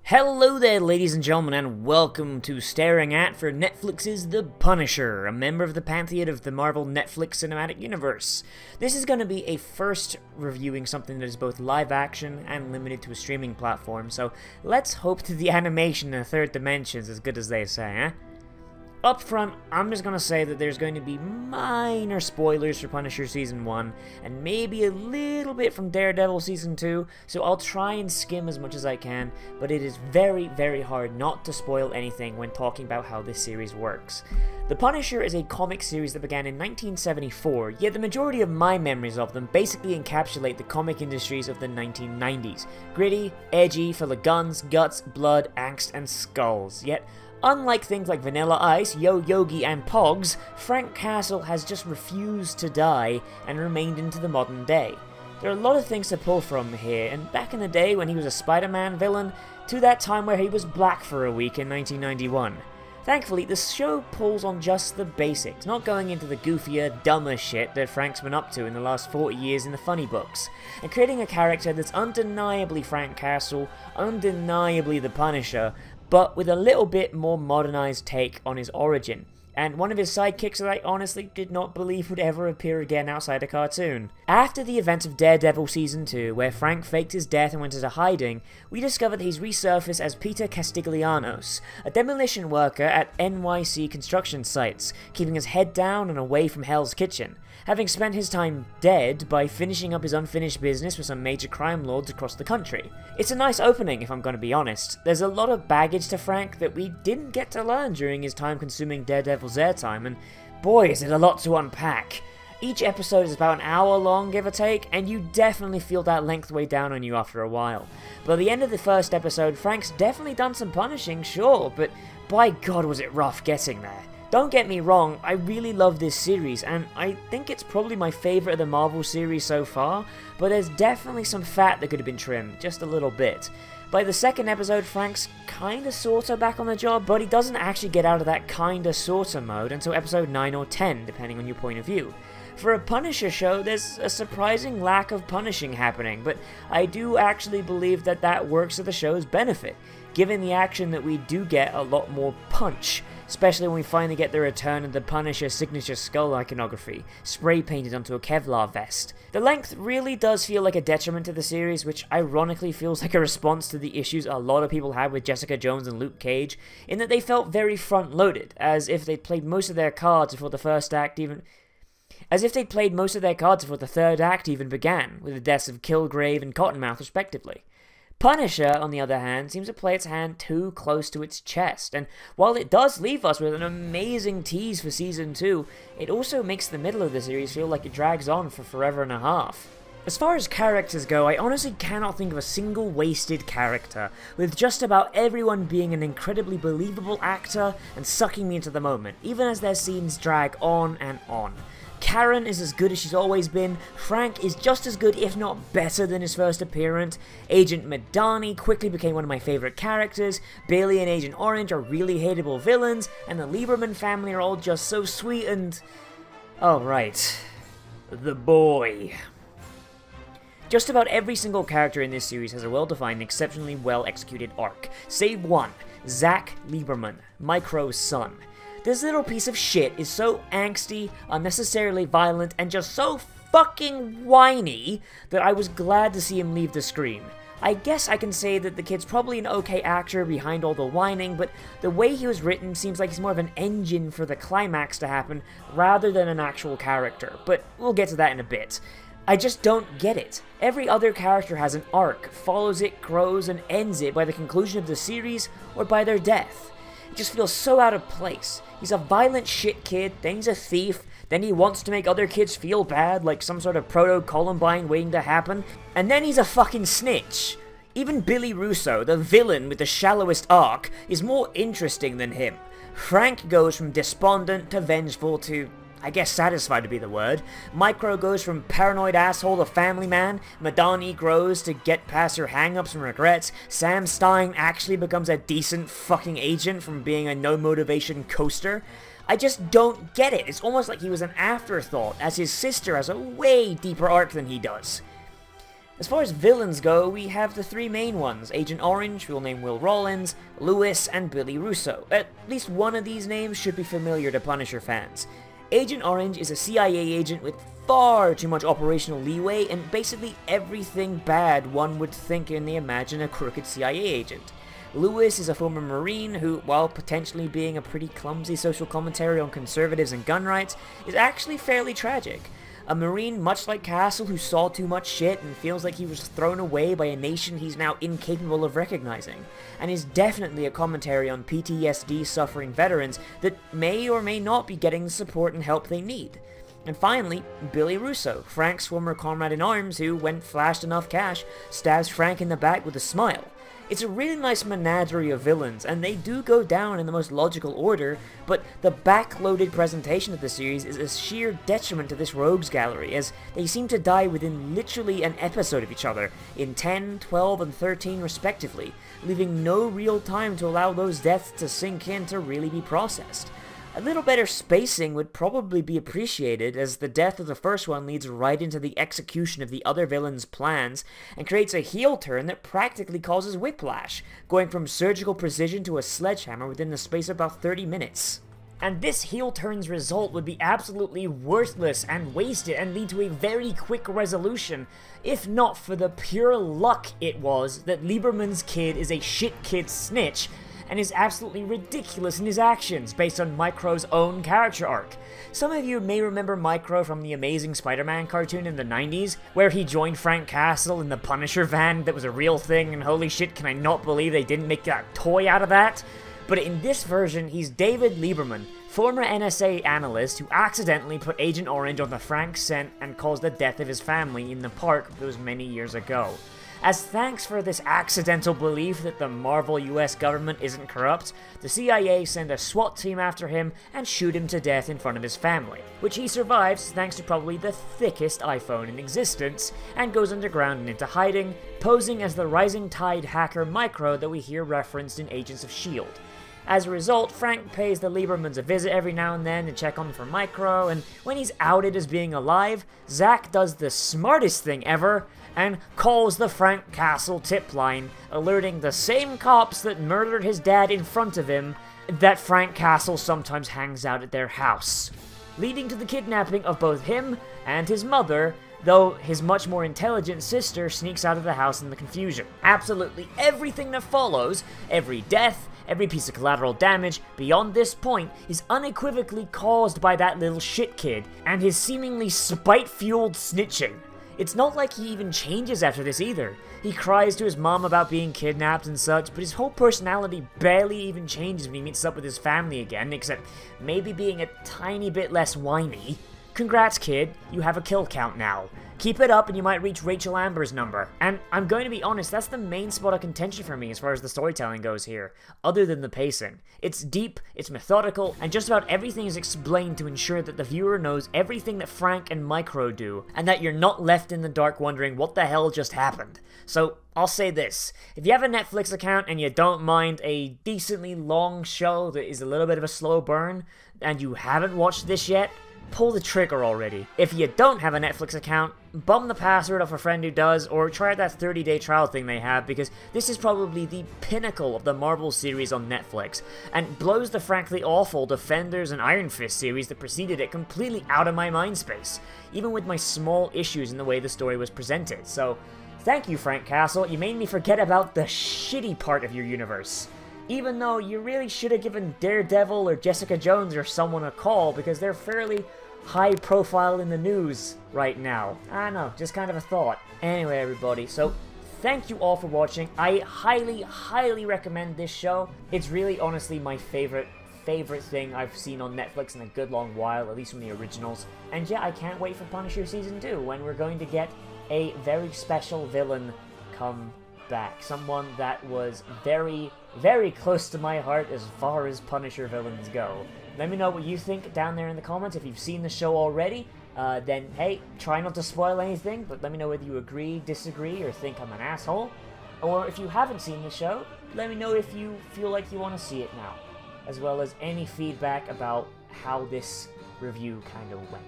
Hello there, ladies and gentlemen, and welcome to Staring At for Netflix's The Punisher, a member of the pantheon of the Marvel Netflix cinematic universe. This is going to be a first reviewing something that is both live action and limited to a streaming platform, so let's hope that the animation in the third dimension is as good as they say, eh? Up front, I'm just going to say that there's going to be minor spoilers for Punisher Season 1, and maybe a little bit from Daredevil Season 2, so I'll try and skim as much as I can, but it is very, very hard not to spoil anything when talking about how this series works. The Punisher is a comic series that began in 1974, yet the majority of my memories of them basically encapsulate the comic industries of the 1990s. Gritty, edgy, full of guns, guts, blood, angst, and skulls, yet unlike things like Vanilla Ice, Yo Yogi, and Pogs, Frank Castle has just refused to die and remained into the modern day. There are a lot of things to pull from here, and back in the day when he was a Spider-Man villain, to that time where he was black for a week in 1991. Thankfully, the show pulls on just the basics, not going into the goofier, dumber shit that Frank's been up to in the last 40 years in the funny books, and creating a character that's undeniably Frank Castle, undeniably the Punisher, but with a little bit more modernized take on his origin, and one of his sidekicks that I honestly did not believe would ever appear again outside a cartoon. After the events of Daredevil Season 2, where Frank faked his death and went into hiding, we discovered that he's resurfaced as Peter Castiglianos, a demolition worker at NYC construction sites, keeping his head down and away from Hell's Kitchen, having spent his time dead by finishing up his unfinished business with some major crime lords across the country. It's a nice opening, if I'm going to be honest. There's a lot of baggage to Frank that we didn't get to learn during his time-consuming Daredevil's airtime, and boy is it a lot to unpack. Each episode is about an hour long, give or take, and you definitely feel that length weigh down on you after a while. But at the end of the first episode, Frank's definitely done some punishing, sure, but by God was it rough getting there. Don't get me wrong, I really love this series, and I think it's probably my favourite of the Marvel series so far, but there's definitely some fat that could have been trimmed, just a little bit. By the second episode, Frank's kinda sorta back on the job, but he doesn't actually get out of that kinda sorta mode until episode 9 or 10, depending on your point of view. For a Punisher show, there's a surprising lack of punishing happening, but I do actually believe that that works to the show's benefit, given the action that we do get a lot more punch, especially when we finally get the return of the Punisher signature skull iconography, spray painted onto a Kevlar vest. The length really does feel like a detriment to the series, which ironically feels like a response to the issues a lot of people had with Jessica Jones and Luke Cage, in that they felt very front-loaded, as if they'd played most of their cards before the third act even began, with the deaths of Kilgrave and Cottonmouth respectively. Punisher, on the other hand, seems to play its hand too close to its chest, and while it does leave us with an amazing tease for Season 2, it also makes the middle of the series feel like it drags on for forever and a half. As far as characters go, I honestly cannot think of a single wasted character, with just about everyone being an incredibly believable actor and sucking me into the moment, even as their scenes drag on and on. Karen is as good as she's always been, Frank is just as good if not better than his first appearance, Agent Madani quickly became one of my favourite characters, Bailey and Agent Orange are really hateable villains, and the Lieberman family are all just so sweet and... oh right, the boy. Just about every single character in this series has a well-defined, exceptionally well-executed arc, save one, Zach Lieberman, Micro's son. This little piece of shit is so angsty, unnecessarily violent, and just so fucking whiny that I was glad to see him leave the screen. I guess I can say that the kid's probably an okay actor behind all the whining, but the way he was written seems like he's more of an engine for the climax to happen rather than an actual character, but we'll get to that in a bit. I just don't get it. Every other character has an arc, follows it, grows, and ends it by the conclusion of the series or by their death. It just feels so out of place. He's a violent shit kid, then he's a thief, then he wants to make other kids feel bad like some sort of proto-Columbine waiting to happen, and then he's a fucking snitch. Even Billy Russo, the villain with the shallowest arc, is more interesting than him. Frank goes from despondent to vengeful to, I guess satisfied to be the word. Micro goes from paranoid asshole to family man. Madani grows to get past her hang-ups and regrets. Sam Stein actually becomes a decent fucking agent from being a no-motivation coaster. I just don't get it. It's almost like he was an afterthought, as his sister has a way deeper arc than he does. As far as villains go, we have the three main ones: Agent Orange, who we'll name Will Rawlins, Lewis, and Billy Russo. At least one of these names should be familiar to Punisher fans. Agent Orange is a CIA agent with far too much operational leeway and basically everything bad one would think when they imagine a crooked CIA agent. Lewis is a former Marine who, while potentially being a pretty clumsy social commentary on conservatives and gun rights, is actually fairly tragic. A Marine much like Castle who saw too much shit and feels like he was thrown away by a nation he's now incapable of recognizing, and is definitely a commentary on PTSD suffering veterans that may or may not be getting the support and help they need. And finally, Billy Russo, Frank's former comrade in arms who, when flashed enough cash, stabs Frank in the back with a smile. It's a really nice menagerie of villains, and they do go down in the most logical order, but the backloaded presentation of the series is a sheer detriment to this rogues gallery, as they seem to die within literally an episode of each other, in 10, 12, and 13 respectively, leaving no real time to allow those deaths to sink in to really be processed. A little better spacing would probably be appreciated, as the death of the first one leads right into the execution of the other villain's plans, and creates a heel turn that practically causes whiplash, going from surgical precision to a sledgehammer within the space of about 30 minutes. And this heel turn's result would be absolutely worthless and wasted and lead to a very quick resolution, if not for the pure luck it was that Lieberman's kid is a shit kid snitch, and is absolutely ridiculous in his actions, based on Micro's own character arc. Some of you may remember Micro from the Amazing Spider-Man cartoon in the 90s, where he joined Frank Castle in the Punisher van that was a real thing, and holy shit, can I not believe they didn't make a toy out of that? But in this version, he's David Lieberman, former NSA analyst who accidentally put Agent Orange on the Frank scent and caused the death of his family in the park those many years ago. As thanks for this accidental belief that the Marvel US government isn't corrupt, the CIA send a SWAT team after him and shoot him to death in front of his family, which he survives thanks to probably the thickest iPhone in existence, and goes underground and into hiding, posing as the rising tide hacker Micro that we hear referenced in Agents of S.H.I.E.L.D. As a result, Frank pays the Liebermans a visit every now and then to check on them for Micro, and when he's outed as being alive, Zack does the smartest thing ever, and calls the Frank Castle tip line, alerting the same cops that murdered his dad in front of him that Frank Castle sometimes hangs out at their house, leading to the kidnapping of both him and his mother, though his much more intelligent sister sneaks out of the house in the confusion. Absolutely everything that follows, every death, every piece of collateral damage beyond this point, is unequivocally caused by that little shit kid and his seemingly spite-fueled snitching. It's not like he even changes after this either. He cries to his mom about being kidnapped and such, but his whole personality barely even changes when he meets up with his family again, except maybe being a tiny bit less whiny. Congrats, kid, you have a kill count now. Keep it up and you might reach Rachel Amber's number. And I'm going to be honest, that's the main spot of contention for me as far as the storytelling goes here, other than the pacing. It's deep, it's methodical, and just about everything is explained to ensure that the viewer knows everything that Frank and Micro do, and that you're not left in the dark wondering what the hell just happened. So, I'll say this, if you have a Netflix account and you don't mind a decently long show that is a little bit of a slow burn, and you haven't watched this yet, pull the trigger already. If you don't have a Netflix account, bum the password off a friend who does, or try that 30-day trial thing they have, because this is probably the pinnacle of the Marvel series on Netflix, and blows the frankly awful Defenders and Iron Fist series that preceded it completely out of my mind space, even with my small issues in the way the story was presented. So, thank you, Frank Castle, you made me forget about the shitty part of your universe. Even though you really should have given Daredevil or Jessica Jones or someone a call, because they're fairly high profile in the news right now. I don't know, just kind of a thought. Anyway, everybody, so thank you all for watching. I highly recommend this show. It's really honestly my favorite thing I've seen on Netflix in a good long while, at least from the originals. And yeah, I can't wait for Punisher Season 2, when we're going to get a very special villain come back. Someone that was very close to my heart as far as Punisher villains go. Let me know what you think down there in the comments. If you've seen the show already, then hey, try not to spoil anything, but let me know whether you agree, disagree, or think I'm an asshole. Or if you haven't seen the show, let me know if you feel like you want to see it now, as well as any feedback about how this review kind of went.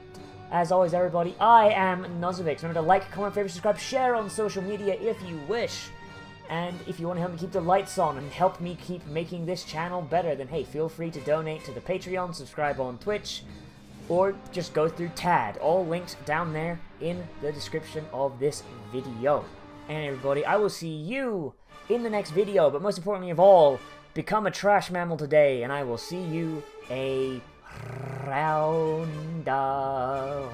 As always, everybody, I am Nozovix. Remember to like, comment, favorite, subscribe, share on social media if you wish. And if you want to help me keep the lights on and help me keep making this channel better, then hey, feel free to donate to the Patreon, subscribe on Twitch, or just go through TAD. All linked down there in the description of this video. And everybody, I will see you in the next video, but most importantly of all, become a trash mammal today, and I will see you around the